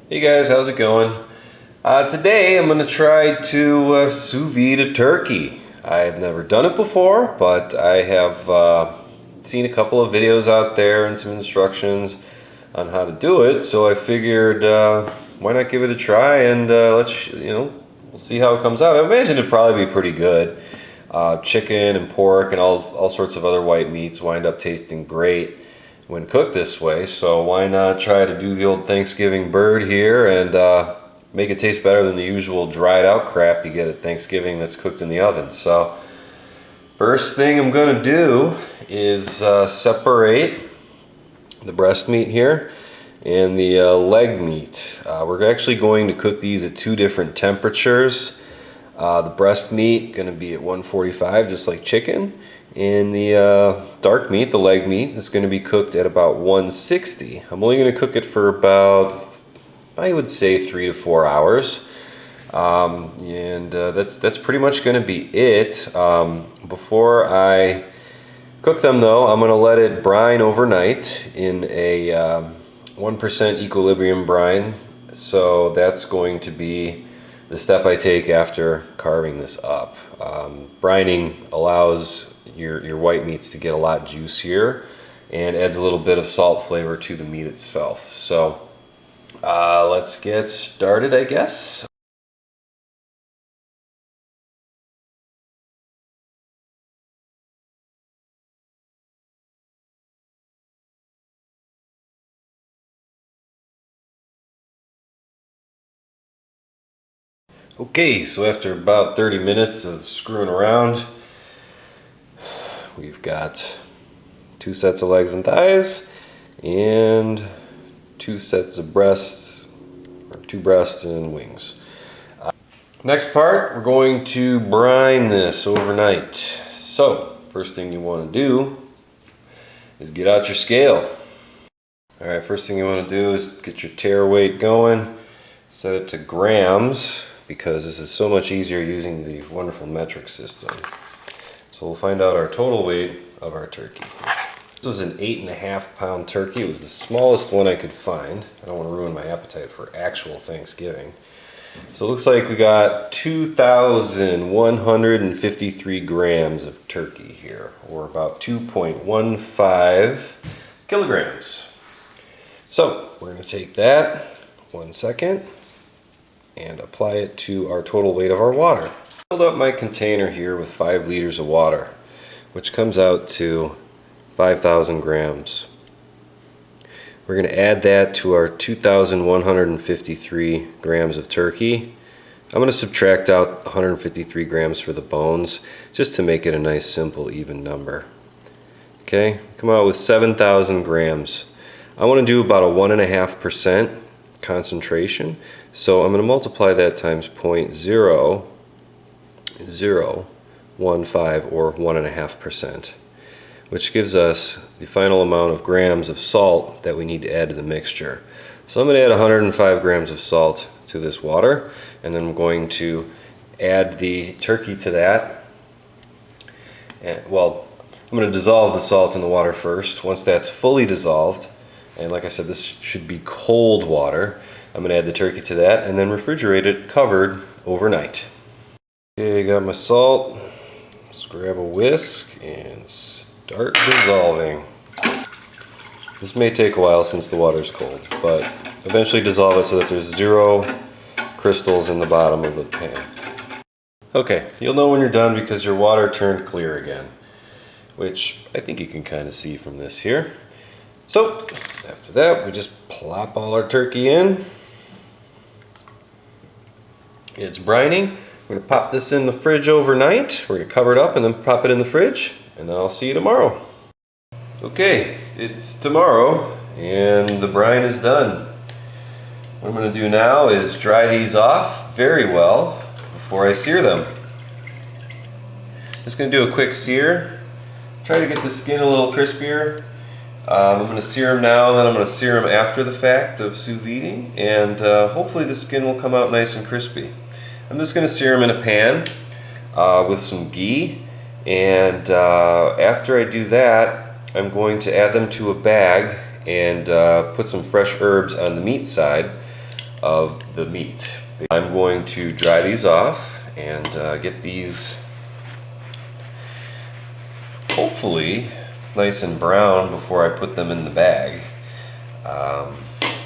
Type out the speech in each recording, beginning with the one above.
Hey guys, how's it going? Today I'm going to try to sous vide a turkey. I've never done it before, but I have seen a couple of videos out there and some instructions on how to do it, so I figured why not give it a try and we'll see how it comes out. I imagine it'd probably be pretty good. Chicken and pork and all sorts of other white meats wind up tasting great when cooked this way, so why not try to do the old Thanksgiving bird here and make it taste better than the usual dried out crap you get at Thanksgiving that's cooked in the oven. So first thing I'm going to do is separate the breast meat here and the leg meat. We're actually going to cook these at two different temperatures. The breast meat going to be at 145 just like chicken, and the dark meat, the leg meat, is going to be cooked at about 160. I'm only going to cook it for about, I would say, 3 to 4 hours. That's pretty much going to be it. Before I cook them though, I'm going to let it brine overnight in a 1% equilibrium brine. So that's going to be the step I take after carving this up. Brining allows your white meats to get a lot juicier and adds a little bit of salt flavor to the meat itself. So let's get started, I guess. Okay, so after about 30 minutes of screwing around, we've got 2 sets of legs and thighs and 2 sets of breasts, or 2 breasts and wings. Next part, we're going to brine this overnight. So first thing you want to do is get out your scale. Alright, first thing you want to do is get your tare weight going, set it to grams, because this is so much easier using the wonderful metric system. So we'll find out our total weight of our turkey. This was an 8.5 pound turkey. It was the smallest one I could find. I don't want to ruin my appetite for actual Thanksgiving. So it looks like we got 2,153 grams of turkey here, or about 2.15 kilograms. So we're going to take that 1 second and apply it to our total weight of our water. I filled up my container here with 5 liters of water, which comes out to 5,000 grams. We're going to add that to our 2,153 grams of turkey. I'm going to subtract out 153 grams for the bones, just to make it a nice, simple, even number. Okay, come out with 7,000 grams. I want to do about a 1.5% concentration, so I'm going to multiply that times 0.0015, or 1.5%, which gives us the final amount of grams of salt that we need to add to the mixture. So I'm going to add 105 grams of salt to this water, and then I'm going to add the turkey to that. And, well, I'm going to dissolve the salt in the water first. Once that's fully dissolved, and like I said, this should be cold water, I'm going to add the turkey to that and then refrigerate it covered overnight. Okay, got my salt. Let's grab a whisk and start dissolving. This may take a while since the water's cold, but eventually dissolve it so that there's 0 crystals in the bottom of the pan. Okay, you'll know when you're done because your water turned clear again, which I think you can kind of see from this here. So after that, we just plop all our turkey in. It's brining. We're going to pop this in the fridge overnight. We're going to cover it up and then pop it in the fridge, and then I'll see you tomorrow. Okay, it's tomorrow and the brine is done. What I'm going to do now is dry these off very well before I sear them. Just going to do a quick sear. Try to get the skin a little crispier. I'm going to sear them now, and then I'm going to sear them after the fact of sous videing, and hopefully the skin will come out nice and crispy. I'm just going to sear them in a pan with some ghee, and after I do that, I'm going to add them to a bag and put some fresh herbs on the meat side. of the meat. I'm going to dry these off and get these hopefully nice and brown before I put them in the bag.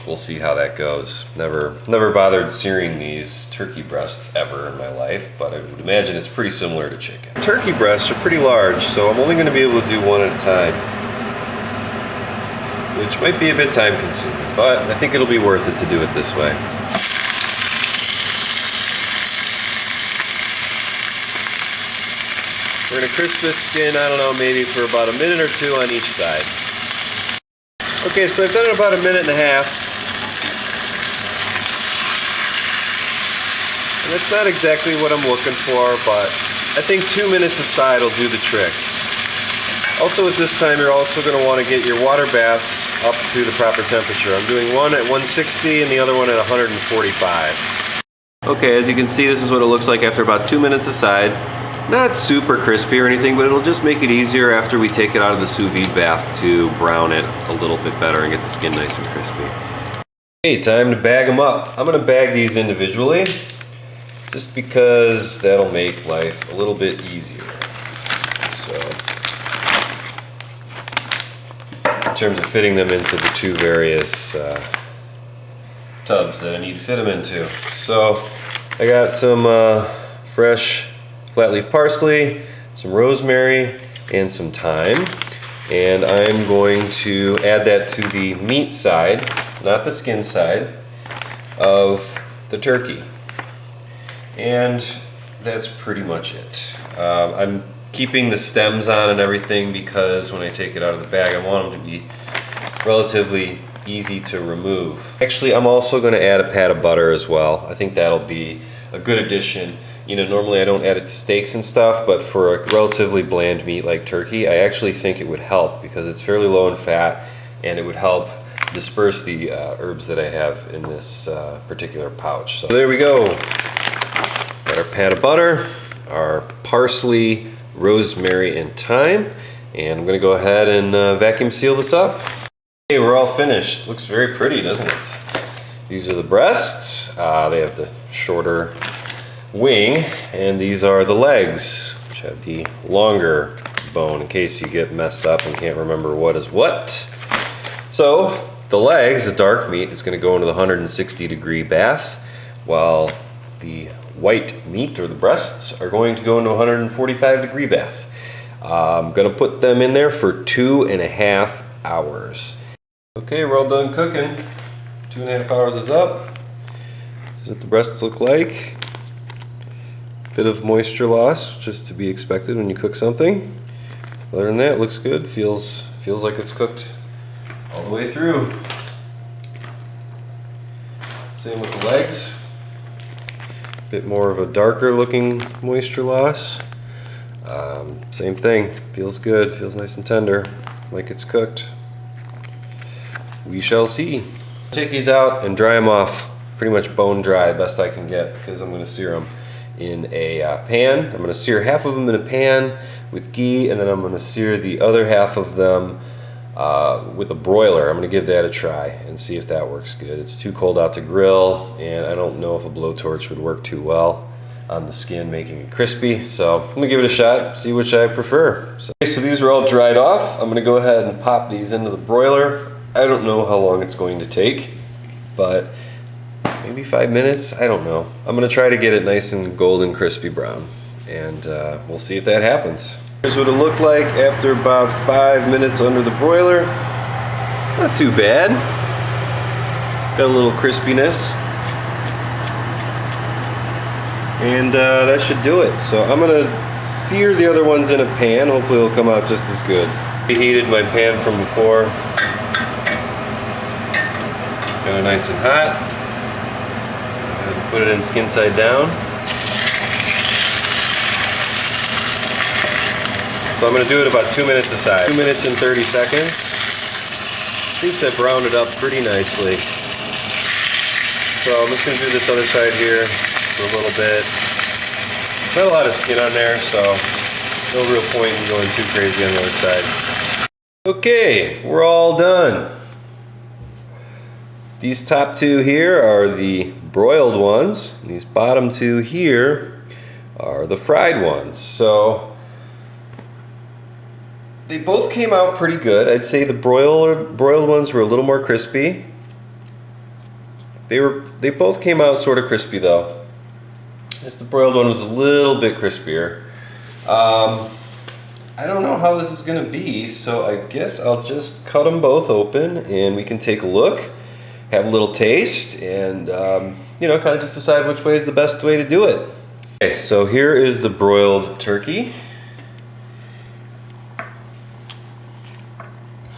We'll see how that goes. Never bothered searing these turkey breasts ever in my life, but I would imagine it's pretty similar to chicken. Turkey breasts are pretty large, so I'm only going to be able to do one at a time, which might be a bit time consuming, but I think it'll be worth it to do it this way. We're going to crisp this skin, I don't know, maybe for about a minute or two on each side. Okay, so I've done it about a minute and a half. And that's not exactly what I'm looking for, but I think 2 minutes aside will do the trick. Also at this time, you're also going to want to get your water baths up to the proper temperature. I'm doing one at 160 and the other one at 145. Okay, as you can see, this is what it looks like after about 2 minutes aside. Not super crispy or anything, but it'll just make it easier after we take it out of the sous vide bath to brown it a little bit better and get the skin nice and crispy. Okay, time to bag them up. I'm going to bag these individually just because that'll make life a little bit easier. So, in terms of fitting them into the two various tubs that I need to fit them into. So, I got some fresh flat leaf parsley, some rosemary, and some thyme. And I'm going to add that to the meat side, not the skin side, of the turkey. And that's pretty much it. I'm keeping the stems on and everything because when I take it out of the bag, I want them to be relatively easy to remove. Actually, I'm also going to add a pat of butter as well. I think that'll be a good addition. You know, normally I don't add it to steaks and stuff, but for a relatively bland meat like turkey, I actually think it would help because it's fairly low in fat and it would help disperse the herbs that I have in this particular pouch. So there we go. Got our pat of butter, our parsley, rosemary, and thyme, and I'm going to go ahead and vacuum seal this up. Okay, we're all finished. Looks very pretty, doesn't it? These are the breasts. They have the shorter wing, and these are the legs, which have the longer bone in case you get messed up and can't remember what is what. So the legs, the dark meat, is going to go into the 160-degree bath, while the white meat, or the breasts, are going to go into a 145-degree bath. I'm going to put them in there for 2.5 hours. Okay, we're all done cooking. 2.5 hours is up. This is what the breasts look like. Bit of moisture loss, just to be expected when you cook something. Other than that, it looks good. Feels like it's cooked all the way through. Same with the legs. Bit more of a darker looking moisture loss. Same thing. Feels good. Feels nice and tender, like it's cooked. We shall see. Take these out and dry them off pretty much bone dry, best I can get, because I'm going to sear them in a pan. I'm going to sear half of them in a pan with ghee, and then I'm going to sear the other half of them with a broiler. I'm going to give that a try and see if that works good. It's too cold out to grill, and I don't know if a blowtorch would work too well on the skin, making it crispy. So I'm going to give it a shot, see which I prefer. So these are all dried off. I'm going to go ahead and pop these into the broiler. I don't know how long it's going to take, but maybe 5 minutes, I don't know. I'm gonna try to get it nice and golden crispy brown, and we'll see if that happens. Here's what it looked like after about 5 minutes under the broiler. Not too bad. Got a little crispiness. And that should do it. So I'm gonna sear the other ones in a pan. Hopefully it'll come out just as good. Reheated my pan from before. Got it nice and hot. Put it in skin side down. So I'm going to do it about 2 minutes aside. 2 minutes and 30 seconds. Seems to have browned it up pretty nicely. So I'm just going to do this other side here for a little bit. Not a lot of skin on there, so no real point in going too crazy on the other side. Okay, we're all done. These top two here are the broiled ones. And these bottom two here are the fried ones. So they both came out pretty good. I'd say the broiled ones were a little more crispy. They both came out sort of crispy though. Just the broiled one was a little bit crispier. I don't know how this is gonna be, so I guess I'll just cut them both open and we can take a look, have a little taste, and you know, kind of just decide which way is the best way to do it. Okay, so here is the broiled turkey.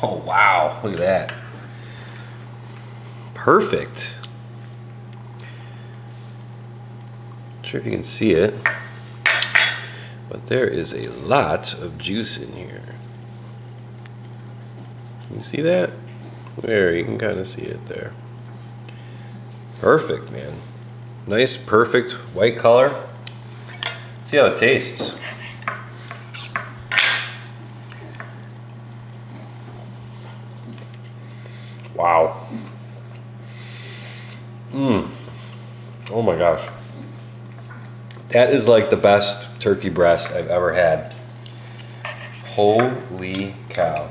Oh wow, look at that. Perfect. Not sure if you can see it, but there is a lot of juice in here. You see that? There, you can kind of see it there. Perfect, man. Nice, perfect white color. Let's see how it tastes. Wow. Oh my gosh. That is like the best turkey breast I've ever had. Holy cow.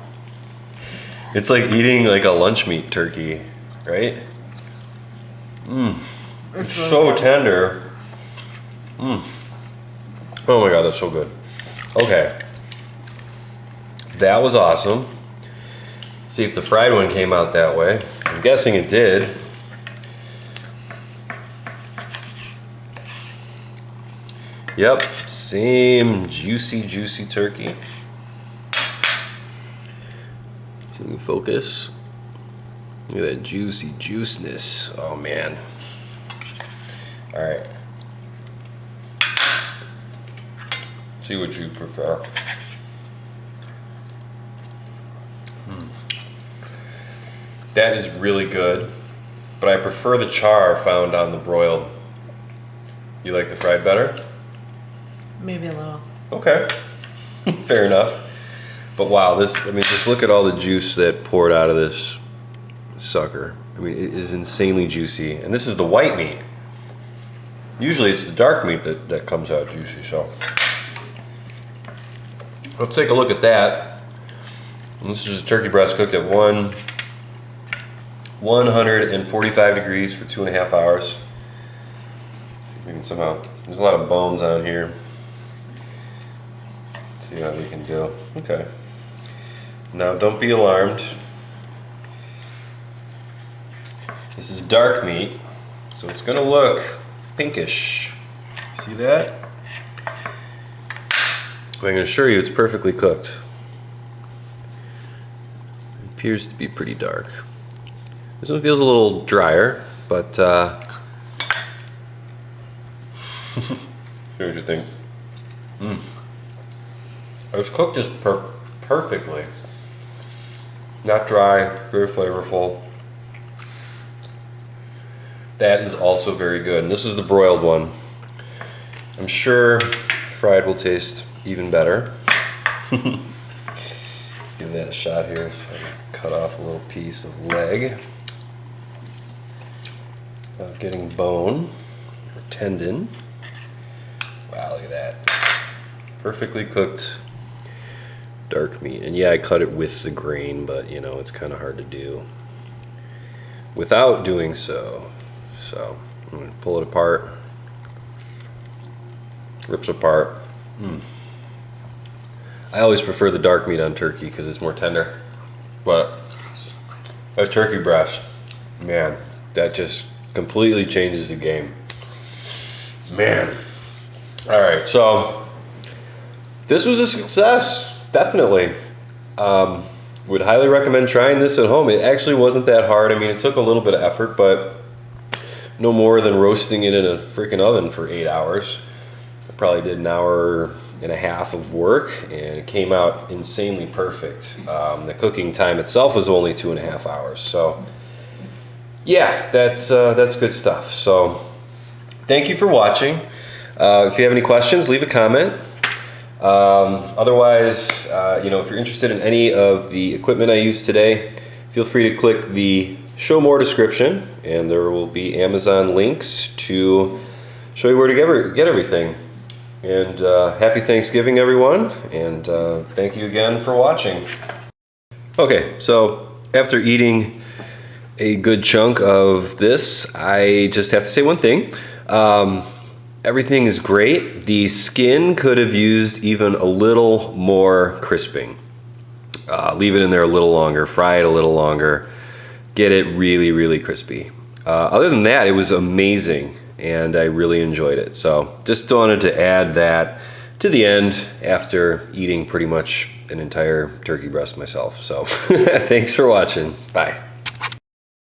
It's like eating like a lunch meat turkey, right? It's so tender. Oh my god, that's so good. Okay. That was awesome. Let's see if the fried one came out that way. I'm guessing it did. Yep, same juicy turkey. Can you focus? Look at that juicy juiceness. Oh man. All right. See what you prefer. That is really good, but I prefer the char found on the broiled. You like the fried better? Maybe a little. Okay, fair enough. But wow, this, I mean, just look at all the juice that poured out of this sucker. I mean, it is insanely juicy. And this is the white meat. Usually it's the dark meat that comes out juicy, so. Let's take a look at that. This is a turkey breast cooked at 145 degrees for 2.5 hours. See if we can somehow, there's a lot of bones on here. Let's see how we can do. Okay. Now don't be alarmed. This is dark meat, so it's gonna look pinkish. See that? But I can assure you it's perfectly cooked. It appears to be pretty dark. This one feels a little drier, but here's what you think. It was cooked just perfectly. Not dry, very flavorful. That is also very good. And this is the broiled one. I'm sure the fried will taste even better. Let's give that a shot here. So I can cut off a little piece of leg without getting bone or tendon. Wow, look at that. Perfectly cooked dark meat. And yeah, I cut it with the grain, but you know, it's kind of hard to do without doing so. So I'm going to pull it apart. Rips apart. I always prefer the dark meat on turkey because it's more tender. But that turkey breast, man, that just completely changes the game. Man. Alright, so this was a success, definitely. Would highly recommend trying this at home. It actually wasn't that hard. I mean, it took a little bit of effort, but no more than roasting it in a freaking oven for 8 hours. I probably did an hour and a half of work, and it came out insanely perfect. The cooking time itself was only 2.5 hours. So yeah, that's good stuff. So thank you for watching. If you have any questions, leave a comment. Otherwise, you know, if you're interested in any of the equipment I used today, feel free to click the show more description, and there will be Amazon links to show you where to get everything. And happy Thanksgiving, everyone, and thank you again for watching. Okay, so after eating a good chunk of this, I just have to say one thing. Everything is great. The skin could have used even a little more crisping. Leave it in there a little longer, fry it a little longer, get it really, really crispy. Other than that, it was amazing, and I really enjoyed it. So just wanted to add that to the end after eating pretty much an entire turkey breast myself. So thanks for watching. Bye.